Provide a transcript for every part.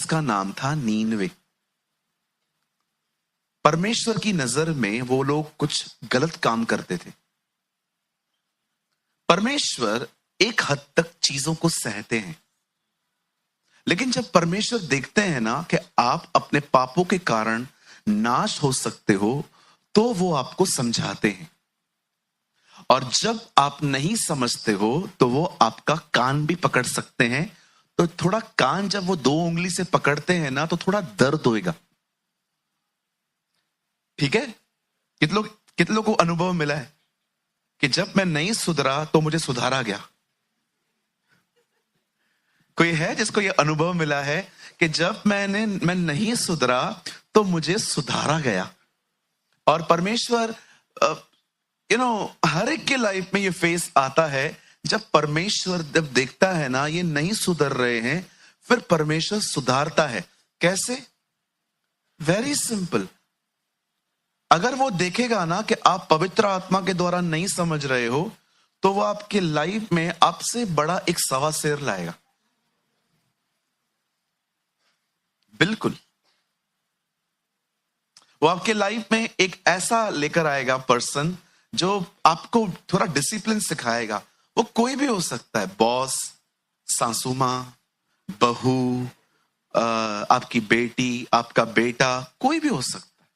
जिसका नाम था नीनवे। परमेश्वर की नजर में वो लोग कुछ गलत काम करते थे। परमेश्वर एक हद तक चीजों को सहते हैं, लेकिन जब परमेश्वर देखते हैं ना कि आप अपने पापों के कारण नाश हो सकते हो, तो वो आपको समझाते हैं। और जब आप नहीं समझते हो तो वो आपका कान भी पकड़ सकते हैं। तो थोड़ा कान जब वो 2 उंगली से पकड़ते हैं ना, तो थोड़ा दर्द होएगा। ठीक है? कितने लोगों को अनुभव मिला है कि जब मैं नहीं सुधरा तो मुझे सुधारा गया? कोई है जिसको ये अनुभव मिला है कि जब मैं नहीं सुधरा तो मुझे सुधारा गया? और परमेश्वर हर एक के लाइफ में ये फेस आता है। जब परमेश्वर जब देखता है ना ये नहीं सुधर रहे हैं, फिर परमेश्वर सुधारता है। कैसे? Very simple. अगर वो देखेगा ना कि आप पवित्र आत्मा के द्वारा नहीं समझ रहे हो, तो वो आपके लाइफ में आपसे बड़ा एक सवा शेर लाएगा। बिल्कुल, वो आपके लाइफ में एक ऐसा लेकर आएगा पर्सन जो आपको थोड़ा डिसिप्लिन सिखाएगा। वो कोई भी हो सकता है, बॉस, सासू मां, बहू, आपकी बेटी, आपका बेटा, कोई भी हो सकता है।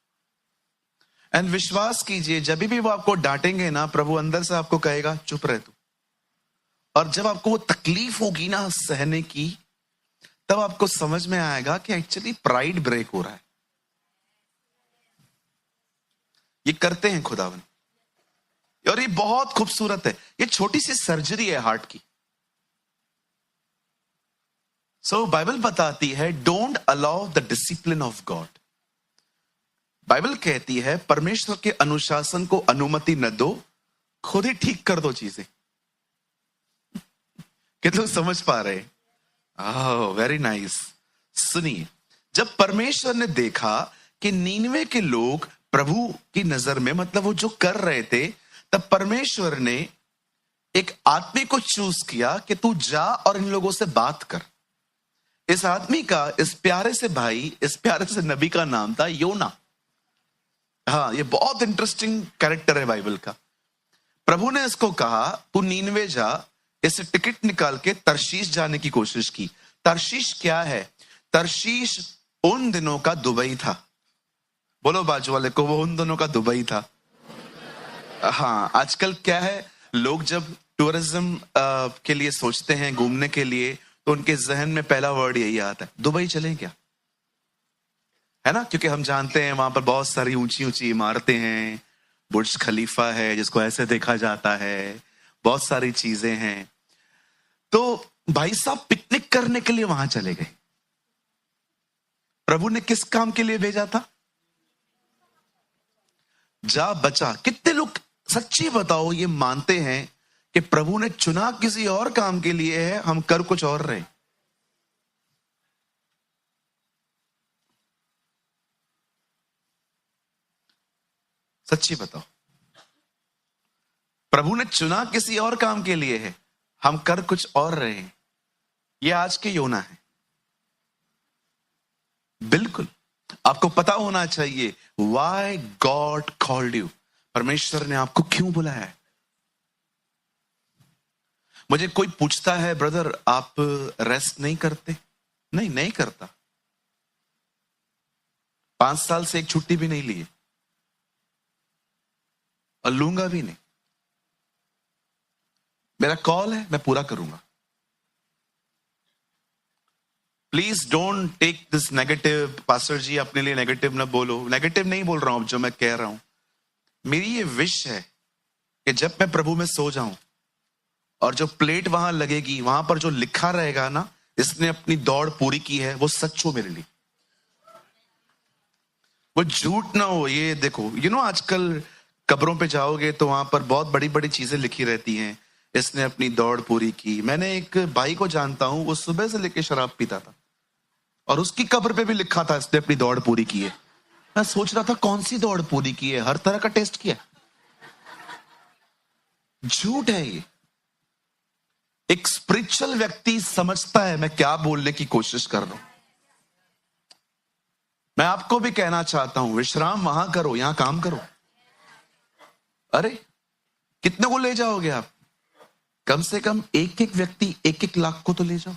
एंड विश्वास कीजिए, जब भी वो आपको डांटेंगे ना, प्रभु अंदर से आपको कहेगा चुप रह तू। और जब आपको वो तकलीफ होगी ना सहने की, तब आपको समझ में आएगा कि एक्चुअली प्राइड ब्रेक हो रहा है। ये करते हैं खुदावन, और ये बहुत खूबसूरत है। ये छोटी सी सर्जरी है हार्ट की। सो बाइबल बताती है, don't allow the discipline of God. Bible कहती है परमेश्वर के अनुशासन को अनुमति न दो, खुद ही ठीक कर दो चीजें। कितने लोग समझ पा रहे? Very nice. सुनिए, जब परमेश्वर ने देखा कि नीनवे के लोग प्रभु की नजर में, मतलब वो जो कर रहे थे, तब परमेश्वर ने एक आदमी को चूज किया कि तू जा और इन लोगों से बात कर। इस आदमी का, इस प्यारे से भाई, इस प्यारे से नबी का नाम था योना। हाँ, ये बहुत इंटरेस्टिंग कैरेक्टर है बाइबल का। प्रभु ने इसको कहा तू नीनवे जा, इससे टिकट निकाल के तरशीश जाने की कोशिश की। तरशीश क्या है? तरशीश उन दिनों का दुबई था। बोलो बाजू वाले को, वो उन दिनों का दुबई था। हाँ, आजकल क्या है, लोग जब टूरिज्म के लिए सोचते हैं, घूमने के लिए, तो उनके जहन में पहला वर्ड यही आता है, दुबई चलें क्या? है ना? क्योंकि हम जानते हैं वहां पर बहुत सारी ऊंची ऊंची इमारतें हैं, बुर्ज खलीफा है जिसको ऐसे देखा जाता है, बहुत सारी चीजें हैं। तो भाई साहब पिकनिक करने के लिए वहां चले गए। प्रभु ने किस काम के लिए भेजा था? जा बचा। कितने लोग सच्ची बताओ ये मानते हैं कि प्रभु ने चुना किसी और काम के लिए है, हम कर कुछ और रहे? सच्ची बताओ, प्रभु ने चुना किसी और काम के लिए है, हम कर कुछ और रहे हैं। ये आज के योना है। बिल्कुल, आपको पता होना चाहिए व्हाई गॉड कॉल्ड यू। परमेश्वर ने आपको क्यों बुलाया है। मुझे कोई पूछता है, ब्रदर आप रेस्ट नहीं करते? नहीं करता। 5 साल से एक छुट्टी भी नहीं ली है, और लूंगा भी नहीं। मेरा कॉल है, मैं पूरा करूंगा। Please don't take this negative. Pastor ji अपने लिए नेगेटिव ना बोलो। नेगेटिव नहीं बोल रहा हूं, जो मैं कह रहा हूं, मेरी ये विश है कि जब मैं प्रभु में सो जाऊं और जो प्लेट वहां लगेगी, वहां पर जो लिखा रहेगा ना, इसने अपनी दौड़ पूरी की है, वो सच हो मेरे लिए, वो झूठ ना हो। ये देखो, आजकल कब्रों पे जाओगे तो वहां पर बहुत बड़ी बड़ी चीजें लिखी रहती हैं, इसने अपनी दौड़ पूरी की। मैंने एक भाई को जानता हूं, वो सुबह से लेकर शराब पीता था, और उसकी कब्र पे भी लिखा था इसने अपनी दौड़ पूरी की है। मैं सोच रहा था कौन सी दौड़ पूरी की है, हर तरह का टेस्ट किया। झूठ है ये। एक स्पिरिचुअल व्यक्ति समझता है मैं क्या बोलने की कोशिश कर रहा हूं। मैं आपको भी कहना चाहता हूं, विश्राम वहां करो, यहां काम करो। अरे कितने को ले जाओगे आप? कम से कम एक एक व्यक्ति 1-1 लाख को तो ले जाओ।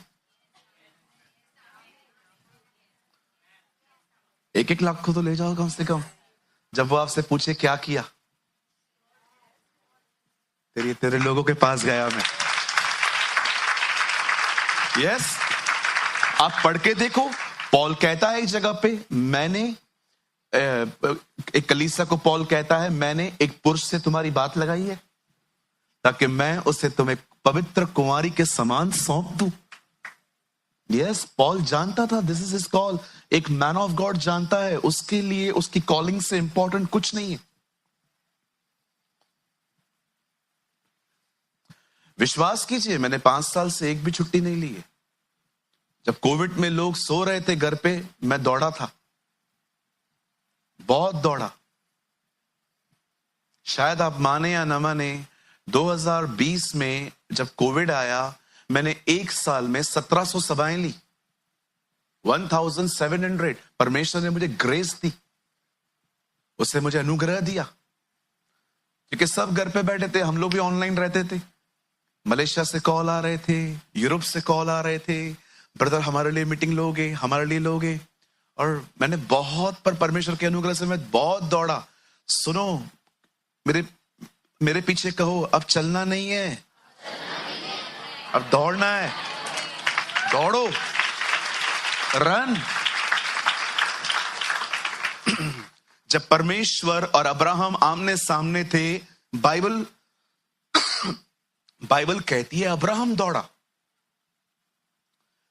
1-1 लाख को तो ले जाओ कम से कम। जब वो आपसे पूछे क्या किया, तेरे लोगों के पास गया मैं। यस, आप पढ़ के देखो, पॉल कहता है एक जगह पे, मैंने एक कलीसिया को पॉल कहता है, मैंने एक पुरुष से तुम्हारी बात लगाई है ताकि मैं उसे तुम्हें पवित्र कुंवारी के समान सौंप दूं। यस, पॉल जानता था दिस इज हिज कॉल। एक मैन ऑफ गॉड जानता है उसके लिए उसकी कॉलिंग से इंपॉर्टेंट कुछ नहीं है। विश्वास कीजिए, मैंने 5 साल से एक भी छुट्टी नहीं ली है। जब कोविड में लोग सो रहे थे घर पे, मैं दौड़ा था, बहुत दौड़ा। शायद आप माने या न माने, 2020 में जब कोविड आया, मैंने एक साल में 1700 सभाएं ली, 1700। परमेश्वर ने मुझे ग्रेस दी, उससे मुझे अनुग्रह दिया, क्योंकि सब घर पे बैठे थे, हम लोग भी ऑनलाइन रहते थे। मलेशिया से कॉल आ रहे थे, यूरोप से कॉल आ रहे थे, ब्रदर हमारे लिए मीटिंग लोगे, हमारे लिए लोगे। और मैंने बहुत, पर परमेश्वर के अनुग्रह से मैं बहुत दौड़ा। सुनो, मेरे पीछे कहो, अब चलना नहीं है, अब दौड़ना है। दौड़ो, रन। जब परमेश्वर और अब्राहम आमने सामने थे, बाइबल कहती है अब्राहम दौड़ा।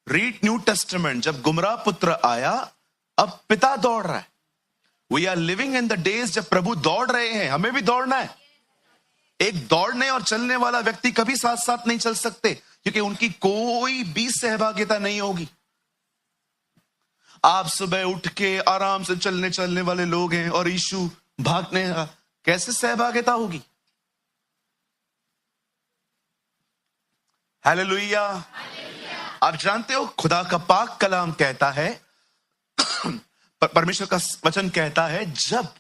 रीड न्यू टेस्टामेंट, जब गुमराह पुत्र आया, अब पिता दौड़ रहा है। We are living in the days जब प्रभु दौड़ रहे हैं, हमें भी दौड़ना है। एक दौड़ने और चलने वाला व्यक्ति कभी साथ साथ नहीं चल सकते, क्योंकि उनकी कोई भी सहभागिता नहीं होगी। आप सुबह उठ के आराम से चलने वाले लोग हैं और यीशु भागने, कैसे सहभागिता होगी? हालेलुया। आप जानते हो, खुदा का पाक कलाम कहता है, परमेश्वर का वचन कहता है, जब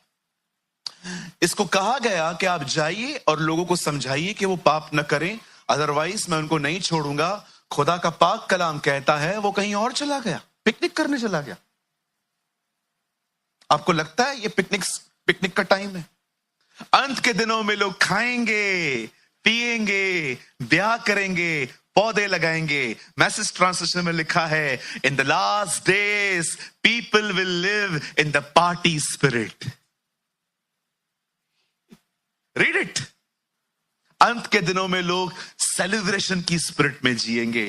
इसको कहा गया कि आप जाइए और लोगों को समझाइए कि वो पाप न करें, अदरवाइज मैं उनको नहीं छोड़ूंगा, खुदा का पाक कलाम कहता है वो कहीं और चला गया, पिकनिक करने चला गया। आपको लगता है ये पिकनिक का टाइम है? अंत के दिनों में लोग खाएंगे, पिएंगे, ब्याह करेंगे, पौधे लगाएंगे। मैसेज ट्रांसलेशन में लिखा है, in the last days people will live in the party spirit. Read it. अंत के दिनों में लोग सेलिब्रेशन की स्पिरिट में जिएंगे।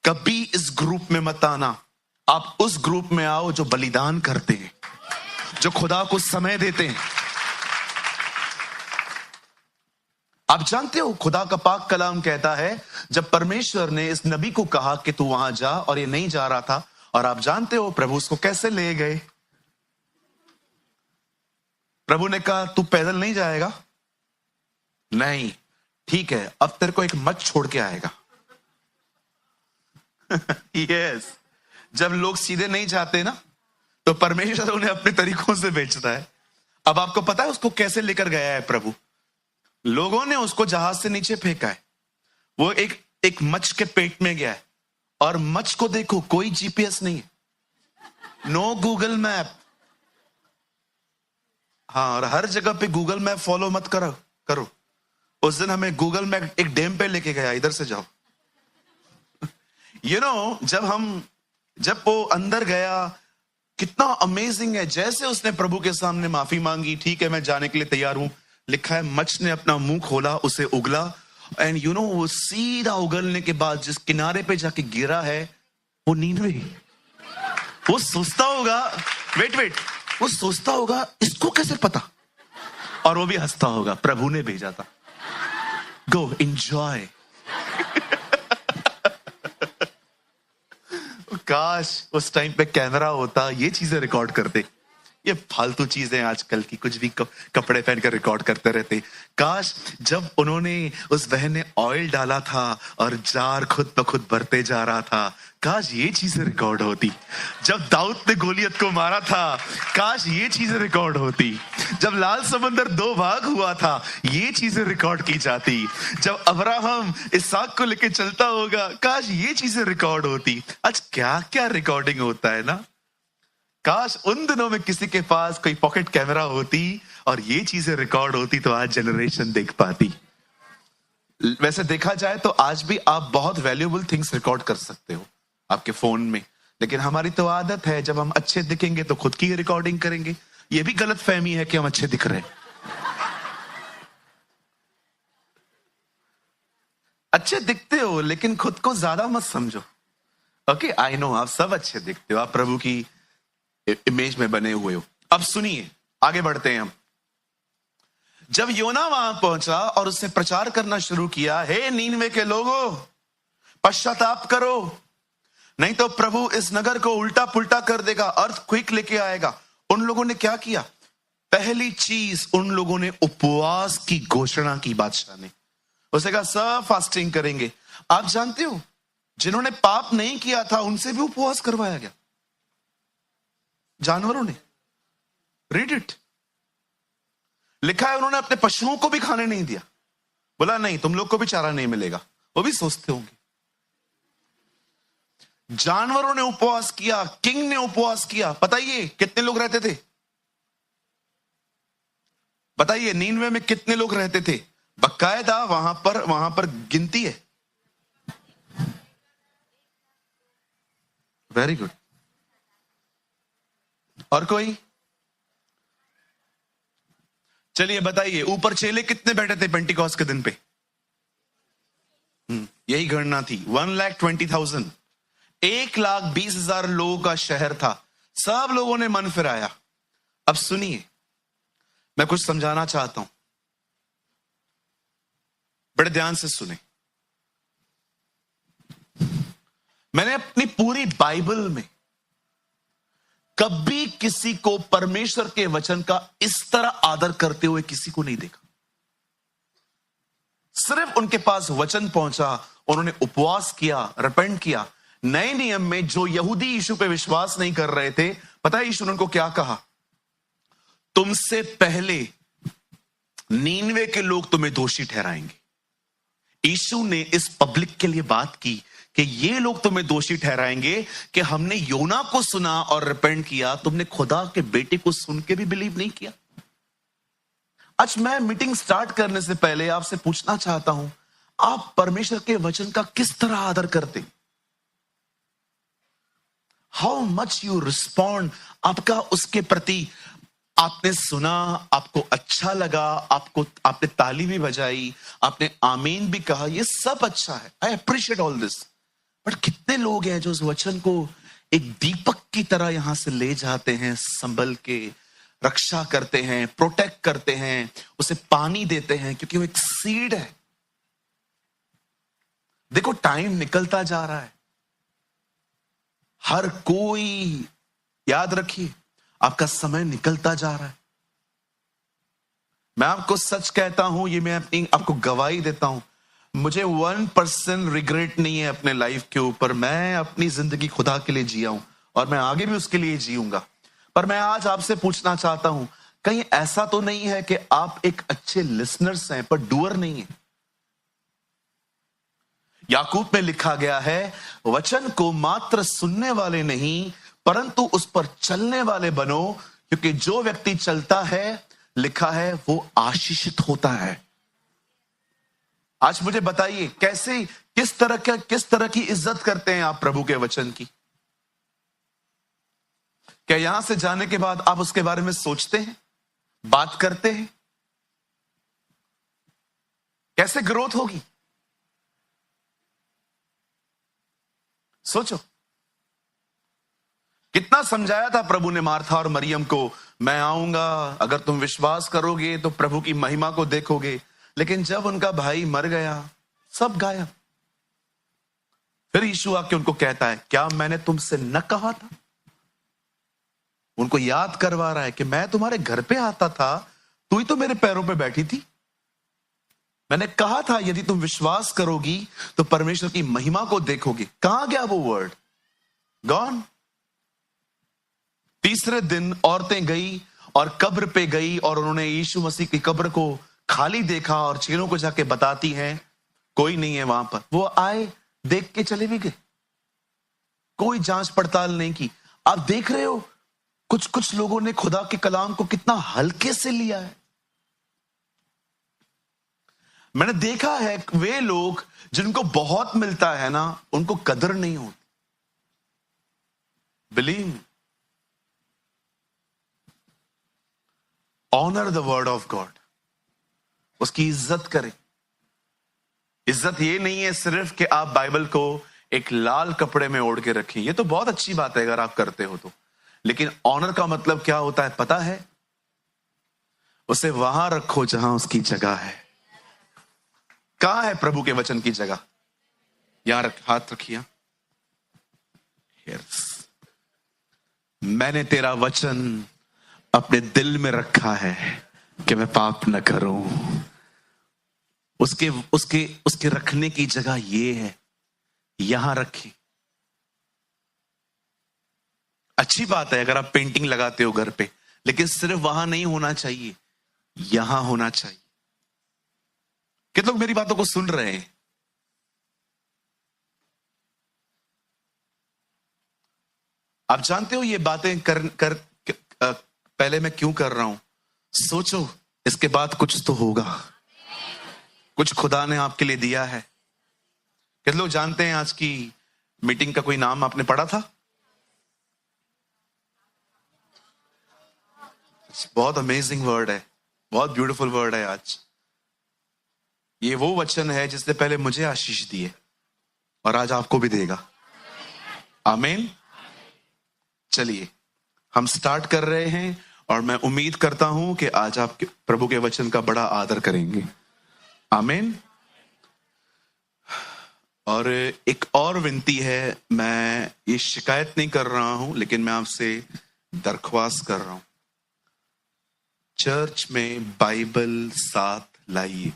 कभी इस ग्रुप में मत आना, आप उस ग्रुप में आओ जो बलिदान करते हैं, जो खुदा को समय देते हैं। आप जानते हो, खुदा का पाक कलाम कहता है, जब परमेश्वर ने इस नबी को कहा कि तू वहां जा, और ये नहीं जा रहा था, और आप जानते हो प्रभु उसको कैसे ले गए। प्रभु ने कहा तू पैदल नहीं जाएगा, नहीं, ठीक है, अब तेरे को एक मच्छ छोड़ के आएगा। यस, जब लोग सीधे नहीं जाते ना, तो परमेश्वर उन्हें अपने तरीकों से बेचता है। अब आपको पता है उसको कैसे लेकर गया है प्रभु? लोगों ने उसको जहाज से नीचे फेंका है, वो एक मच्छ के पेट में गया है, और मच्छ को देखो, कोई जीपीएस नहीं है, नो गूगल मैप। हाँ, और हर जगह पे गूगल मैप फॉलो मत करो। उस दिन हमें गूगल मैप एक डैम पे लेके गया, इधर से जाओ। जब वो अंदर गया, कितना अमेजिंग है। जैसे उसने प्रभु के सामने माफी मांगी, ठीक है मैं जाने के लिए तैयार हूं, लिखा है मच्छ ने अपना मुंह खोला, उसे उगला, एंड वो सीधा उगलने के बाद जिस किनारे पे जाके गिरा है, वो नीनवे। वो सोचता होगा, वेट, वो सोचता होगा इसको कैसे पता, और वो भी हंसता होगा, प्रभु ने भेजा था। गो एंजॉय। काश उस टाइम पे कैमरा होता, ये चीजें रिकॉर्ड करते। ये फालतू चीजें आजकल की, कुछ भी कपड़े पहनकर रिकॉर्ड करते रहते। काश जब उन्होंने, उस बहन ने ऑयल डाला था और जार खुद ब खुद भरते जा रहा था, काश ये चीजें रिकॉर्ड होती। जब दाऊद ने गोलियत को मारा था, काश ये चीजें रिकॉर्ड होती। जब लाल समंदर 2 भाग हुआ था, ये चीजें रिकॉर्ड की जाती। जब अब्राहम इसहाक को लेके चलता होगा, काश ये चीजें रिकॉर्ड होती। आज क्या क्या रिकॉर्डिंग होता है ना। काश उन दिनों में किसी के पास कोई पॉकेट कैमरा होती और ये चीजें रिकॉर्ड होती, तो आज जनरेशन देख पाती। वैसे देखा जाए तो आज भी आप बहुत वैल्यूएबल थिंग्स रिकॉर्ड कर सकते हो आपके फोन में, लेकिन हमारी तो आदत है जब हम अच्छे दिखेंगे तो खुद की रिकॉर्डिंग करेंगे। ये भी गलत फहमी है कि हम अच्छे दिख रहे हैं। अच्छे दिखते हो लेकिन खुद को ज्यादा मत समझो। ओके, आई नो आप सब अच्छे दिखते हो, आप प्रभु की इमेज में बने हुए हो। अब सुनिए, आगे बढ़ते हैं हम। जब योना वहां पहुंचा और उसने प्रचार करना शुरू किया, हे नीनवे के लोगों, पश्चाताप करो, नहीं तो प्रभु इस नगर को उल्टा पुल्टा कर देगा, अर्थक्वेक लेके आएगा। उन लोगों ने क्या किया? पहली चीज, उन लोगों ने उपवास की घोषणा की। बादशाह ने उसने कहा सब फास्टिंग करेंगे। आप जानते हो जिन्होंने पाप नहीं किया था उनसे भी उपवास करवाया गया, जानवरों ने। रीड इट, लिखा है उन्होंने अपने पशुओं को भी खाने नहीं दिया। बोला नहीं, तुम लोग को भी चारा नहीं मिलेगा। वो भी सोचते होंगे। जानवरों ने उपवास किया, किंग ने उपवास किया। बताइए कितने लोग रहते थे? बताइए नीनवे में कितने लोग रहते थे? बकायदा वहां पर गिनती है। Very good. और कोई? चलिए बताइए, ऊपर चेले कितने बैठे थे पेंटिकॉस्ट के दिन पे? यही गणना थी, 1,20,000। 1,20,000 लोगों का शहर था। सब लोगों ने मन फिराया। अब सुनिए, मैं कुछ समझाना चाहता हूं, बड़े ध्यान से सुने। मैंने अपनी पूरी बाइबल में कभी किसी को परमेश्वर के वचन का इस तरह आदर करते हुए किसी को नहीं देखा। सिर्फ उनके पास वचन पहुंचा, उन्होंने उपवास किया, रिपेंट किया। नए नियम में जो यहूदी यीशु पे विश्वास नहीं कर रहे थे, पता है यीशु ने उनको क्या कहा? तुमसे पहले नीनवे के लोग तुम्हें दोषी ठहराएंगे। यीशु ने इस पब्लिक के लिए बात की कि ये लोग तुम्हें दोषी ठहराएंगे कि हमने योना को सुना और रिपेंट किया, तुमने खुदा के बेटे को सुन के भी बिलीव नहीं किया। आज मैं मीटिंग स्टार्ट करने से पहले आपसे पूछना चाहता हूं, आप परमेश्वर के वचन का किस तरह आदर करते? How much you respond? आपका उसके प्रति, आपने सुना, आपको अच्छा लगा, आपने ताली भी बजाई, आपने आमीन भी कहा, ये सब अच्छा है। I appreciate all this. But कितने लोग हैं जो उस वचन को एक दीपक की तरह यहां से ले जाते हैं, संभल के रक्षा करते हैं, प्रोटेक्ट करते हैं, उसे पानी देते हैं, क्योंकि वो एक सीड है। देखो टाइम निकलता जा रहा है। हर कोई, याद रखिए, आपका समय निकलता जा रहा है। मैं आपको सच कहता हूं, ये मैं अपनी आपको गवाही देता हूं, मुझे 1% रिग्रेट नहीं है अपने लाइफ के ऊपर। मैं अपनी जिंदगी खुदा के लिए जिया हूं और मैं आगे भी उसके लिए जीऊंगा। पर मैं आज आपसे पूछना चाहता हूं, कहीं ऐसा तो नहीं है कि आप एक अच्छे लिसनर्स हैं पर डूअर नहीं है? याकूब में लिखा गया है, वचन को मात्र सुनने वाले नहीं परंतु उस पर चलने वाले बनो, क्योंकि जो व्यक्ति चलता है, लिखा है, वो आशीषित होता है। आज मुझे बताइए, कैसे, किस तरह की इज्जत करते हैं आप प्रभु के वचन की? क्या यहां से जाने के बाद आप उसके बारे में सोचते हैं, बात करते हैं? कैसे ग्रोथ होगी? सोचो। कितना समझाया था प्रभु ने मार्था और मरियम को, मैं आऊंगा, अगर तुम विश्वास करोगे तो प्रभु की महिमा को देखोगे। लेकिन जब उनका भाई मर गया, सब गायब। फिर यीशु आके उनको कहता है, क्या मैंने तुमसे न कहा था? उनको याद करवा रहा है कि मैं तुम्हारे घर पे आता था, तू ही तो मेरे पैरों पे बैठी थी। मैंने कहा था यदि तुम विश्वास करोगी तो परमेश्वर की महिमा को देखोगे। कहां गया वो वर्ड? गॉन। तीसरे दिन औरतें गई और कब्र पे गई और उन्होंने यीशु मसीह की कब्र को खाली देखा और चेलों को जाके बताती हैं कोई नहीं है वहां पर। वो आए, देख के चले भी गए, कोई जांच पड़ताल नहीं की। आप देख रहे हो कुछ कुछ लोगों ने खुदा के कलाम को कितना हल्के से लिया है। मैंने देखा है वे लोग जिनको बहुत मिलता है ना, उनको कदर नहीं होती। Believe, honour the word of God, उसकी इज्जत करें। इज्जत ये नहीं है सिर्फ कि आप बाइबल को एक लाल कपड़े में ओढ़ के रखें, ये तो बहुत अच्छी बात है अगर आप करते हो तो, लेकिन ऑनर का मतलब क्या होता है पता है? उसे वहां रखो जहां उसकी जगह है। कहां है प्रभु के वचन की जगह? यहां हाथ रखिए। मैंने तेरा वचन अपने दिल में रखा है कि मैं पाप न करूं। उसके उसके उसके रखने की जगह ये है, यहां रखी। अच्छी बात है अगर आप पेंटिंग लगाते हो घर पे, लेकिन सिर्फ वहां नहीं होना चाहिए, यहां होना चाहिए। कितने लोग मेरी बातों को सुन रहे हैं? आप जानते हो ये बातें कर पहले मैं क्यों कर रहा हूं? सोचो इसके बाद कुछ तो होगा, कुछ खुदा ने आपके लिए दिया है। कितने लोग जानते हैं आज की मीटिंग का कोई नाम आपने पढ़ा था? बहुत अमेजिंग वर्ड है, बहुत ब्यूटीफुल वर्ड है। आज ये वो वचन है जिसने पहले मुझे आशीष दी है और आज आपको भी देगा। आमीन। चलिए हम स्टार्ट कर रहे हैं और मैं उम्मीद करता हूं कि आज आप प्रभु के वचन का बड़ा आदर करेंगे। आमीन। और एक और विनती है, मैं ये शिकायत नहीं कर रहा हूं लेकिन मैं आपसे दरख्वास्त कर रहा हूं, चर्च में बाइबल साथ लाइए।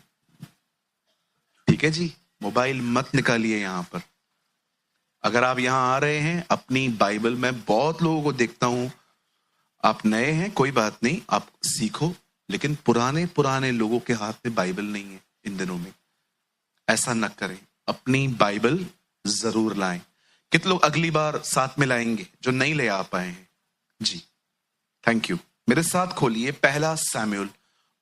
ठीक है जी, मोबाइल मत निकालिए यहां पर। अगर आप यहां आ रहे हैं अपनी बाइबल, मैं बहुत लोगों को देखता हूं, आप नए हैं कोई बात नहीं, आप सीखो, लेकिन पुराने लोगों के हाथ में बाइबल नहीं है इन दिनों में। ऐसा न करें, अपनी बाइबल जरूर लाएं। कितने लोग अगली बार साथ में लाएंगे जो नहीं ले आ पाए हैं? जी थैंक यू। मेरे साथ खोलिए पहला Samuel.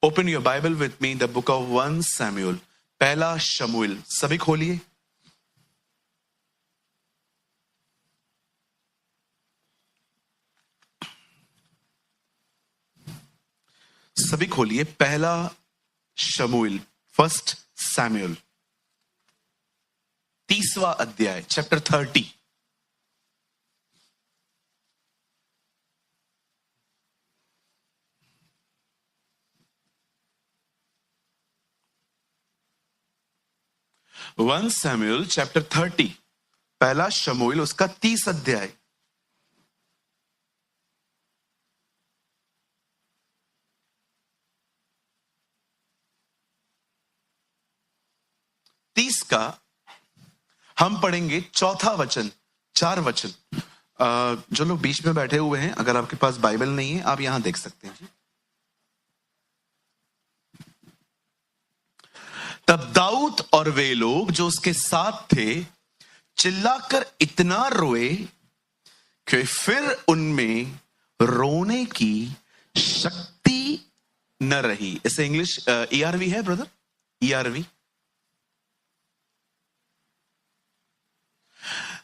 Open your Bible with me, the book of 1 Samuel, पहला शमूएल। सभी खोलिए। सभी खोलिए पहला शमूएल, 1 सैमुएल, 30वां अध्याय, चैप्टर 30। वन सैमुएल चैप्टर 30, पहला शमूएल उसका 30 अध्याय। तीस का हम पढ़ेंगे चौथा वचन, 4 वचन। जो लोग बीच में बैठे हुए हैं, अगर आपके पास बाइबल नहीं है आप यहां देख सकते हैं जी। तब दाऊद और वे लोग जो उसके साथ थे चिल्लाकर इतना रोए कि फिर उनमें रोने की शक्ति न रही। इसे इंग्लिश ERV है brother, ERV।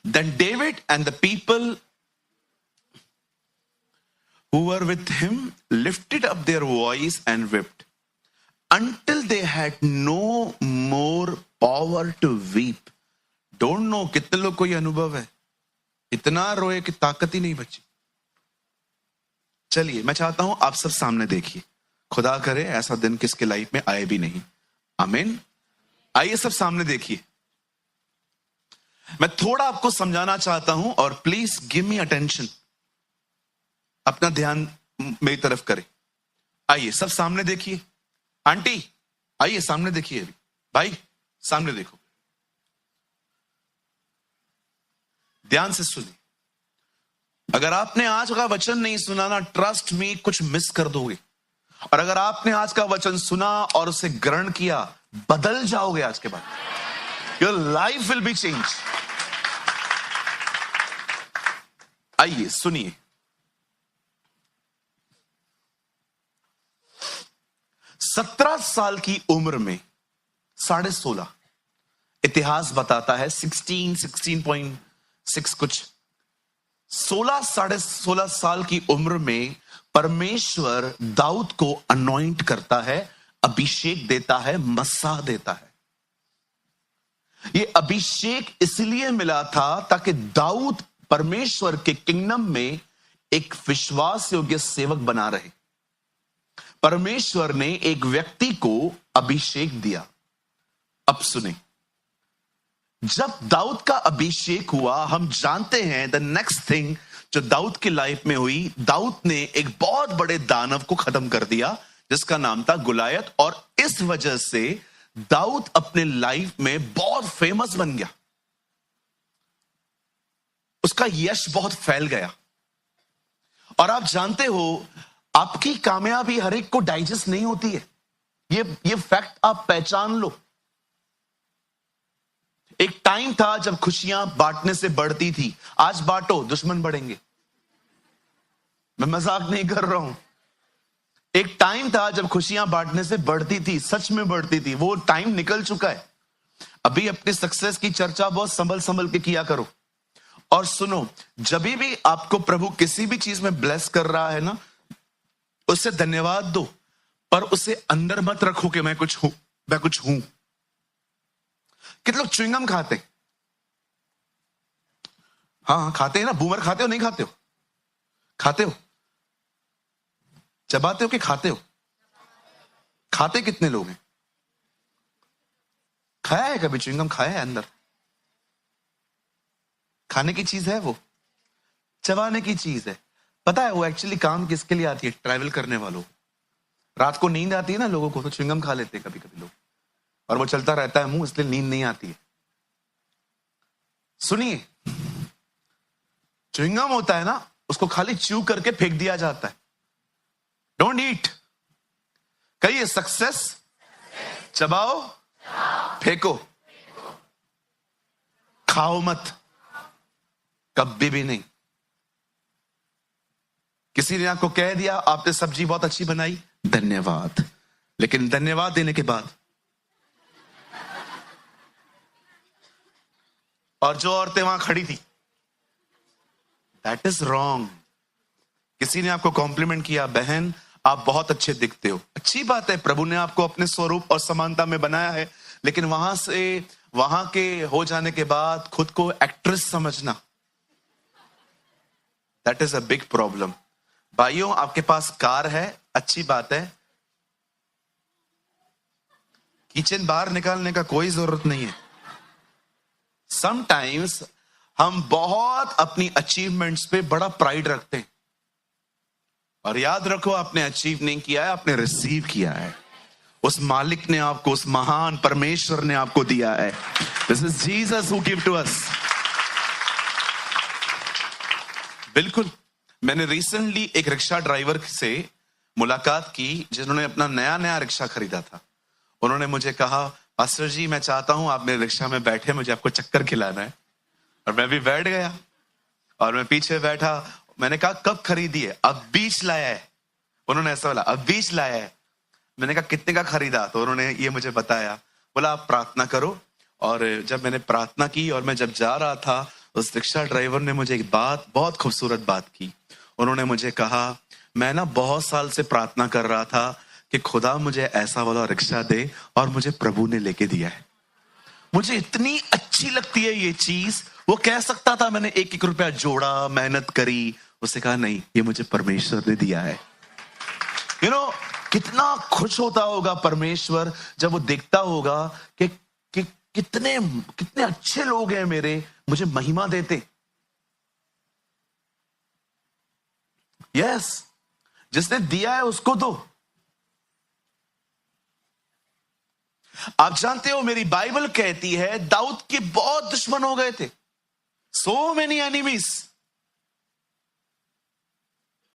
Then David and the people who were with him lifted up their voice and wept until they had no more power to weep. Don't know कितने लोग को ये अनुभव है, इतना रोए कि ताकत ही नहीं बची। चलिए मैं चाहता हूं आप सब सामने देखिए, खुदा करे ऐसा दिन किसके लाइफ में आए भी नहीं। आमीन। आइए सब सामने देखिए। मैं थोड़ा आपको समझाना चाहता हूं और प्लीज गिव मी अटेंशन। अपना ध्यान मेरी तरफ करें। आइए सब सामने देखिए। आंटी आइए सामने देखिए। भाई सामने देखो, ध्यान से सुनिए। अगर आपने आज का वचन नहीं सुना ना, ट्रस्ट मी, कुछ मिस कर दोगे। और अगर आपने आज का वचन सुना और उसे ग्रहण किया, बदल जाओगे आज के बाद। Your life will be change. आइए सुनिए। सत्रह साल की उम्र में 16.5, इतिहास बताता है 16.6 कुछ, 16 साल की उम्र में परमेश्वर दाऊद को अनॉइंट करता है, अभिषेक देता है, मस्सा देता है। ये अभिषेक इसलिए मिला था ताकि दाऊद परमेश्वर के किंगडम में एक विश्वास योग्य सेवक बना रहे। परमेश्वर ने एक व्यक्ति को अभिषेक दिया। अब सुने, जब दाऊद का अभिषेक हुआ, हम जानते हैं द नेक्स्ट थिंग जो दाऊद की लाइफ में हुई, दाऊद ने एक बहुत बड़े दानव को खत्म कर दिया जिसका नाम था गुलायत। और इस वजह से दाऊद अपने लाइफ में बहुत फेमस बन गया, उसका यश बहुत फैल गया। और आप जानते हो, आपकी कामयाबी हर एक को डाइजेस्ट नहीं होती है, ये फैक्ट आप पहचान लो। एक टाइम था जब खुशियां बांटने से बढ़ती थी, आज बांटो दुश्मन बढ़ेंगे। मैं मजाक नहीं कर रहा हूं। एक टाइम था जब खुशियां बांटने से बढ़ती थी, सच में बढ़ती थी। वो टाइम निकल चुका है। अभी अपनी सक्सेस की चर्चा बहुत संभल संभल के किया करो। और सुनो, जब भी आपको प्रभु किसी भी चीज में ब्लेस कर रहा है ना, उससे धन्यवाद दो, पर उसे अंदर मत रखो कि मैं कुछ हूं, मैं कुछ हूं। कितने लोग च्युइंगम खाते? हाँ खाते हैं ना। बूमर खाते हो नहीं खाते हो? खाते हो? चबाते हो कि खाते हो? खाते कितने लोग हैं? खाया है कभी च्युइंगम? खाया है अंदर? खाने की चीज है वो, चबाने की चीज है। पता है वो एक्चुअली काम किसके लिए आती है? ट्रैवल करने वालों। रात को नींद आती है ना लोगों को, तो च्युइंगम खा लेते हैं कभी कभी लोग, और वो चलता रहता है मुंह, इसलिए नींद नहीं आती है। सुनिए, च्युइंगम होता है ना, उसको खाली च्यू करके फेंक दिया जाता है। Don't eat. कहिए सक्सेस, चबाओ, फेंको, खाओ मत, कभी भी नहीं। किसी ने आपको कह दिया आपने सब्जी बहुत अच्छी बनाई, धन्यवाद, लेकिन धन्यवाद देने के बाद, और जो औरतें वहां खड़ी थी, दैट इज रॉन्ग। किसी ने आपको कॉम्प्लीमेंट किया, बहन आप बहुत अच्छे दिखते हो, अच्छी बात है, प्रभु ने आपको अपने स्वरूप और समानता में बनाया है, लेकिन वहां से वहां के हो जाने के बाद खुद को एक्ट्रेस समझना, that is a big problem. भाइयों, आपके पास कार है, अच्छी बात है, किचन बाहर निकालने का कोई जरूरत नहीं है। समटाइम्स हम बहुत अपनी अचीवमेंट्स पे बड़ा प्राइड रखते हैं, और याद रखो आपने अचीव नहीं किया है, आपने रिसीव किया है। उस मालिक ने आपको, उस महान परमेश्वर ने आपको दिया है। This is Jesus who give to us. बिल्कुल। मैंने रिसेंटली एक रिक्शा ड्राइवर से मुलाकात की जिन्होंने अपना नया नया रिक्शा खरीदा था। उन्होंने मुझे कहा, पास्टर जी मैं चाहता हूं आप मेरे रिक्शा में बैठे, मुझे आपको चक्कर खिलाना है। और मैं भी बैठ गया और मैं पीछे बैठा। मैंने कहा कब खरीदी है? अब बीच लाया है। उन्होंने ऐसा बोला, अब बीच लाया है। मैंने कहा कितने का खरीदा? तो उन्होंने ये मुझे बताया, बोला आप प्रार्थना करो। और जब मैंने प्रार्थना की और मैं जब जा रहा था, उस रिक्शा ड्राइवर ने मुझे एक बात, बहुत खूबसूरत बात की। उन्होंने मुझे कहा, मैं ना बहुत साल से प्रार्थना कर रहा था कि खुदा मुझे ऐसा वाला रिक्शा दे, और मुझे प्रभु ने लेके दिया है। मुझे इतनी अच्छी लगती है ये चीज। वो कह सकता था मैंने एक एक रुपया जोड़ा, मेहनत करी, उसने कहा नहीं, ये मुझे परमेश्वर ने दिया है। यू नो, कितना खुश होता होगा परमेश्वर जब वो देखता होगा कि कितने कितने अच्छे लोग हैं मेरे, मुझे महिमा देते। यस, जिसने दिया है उसको दो। आप जानते हो मेरी बाइबल कहती है दाऊद के बहुत दुश्मन हो गए थे, सो मेनी एनिमीज,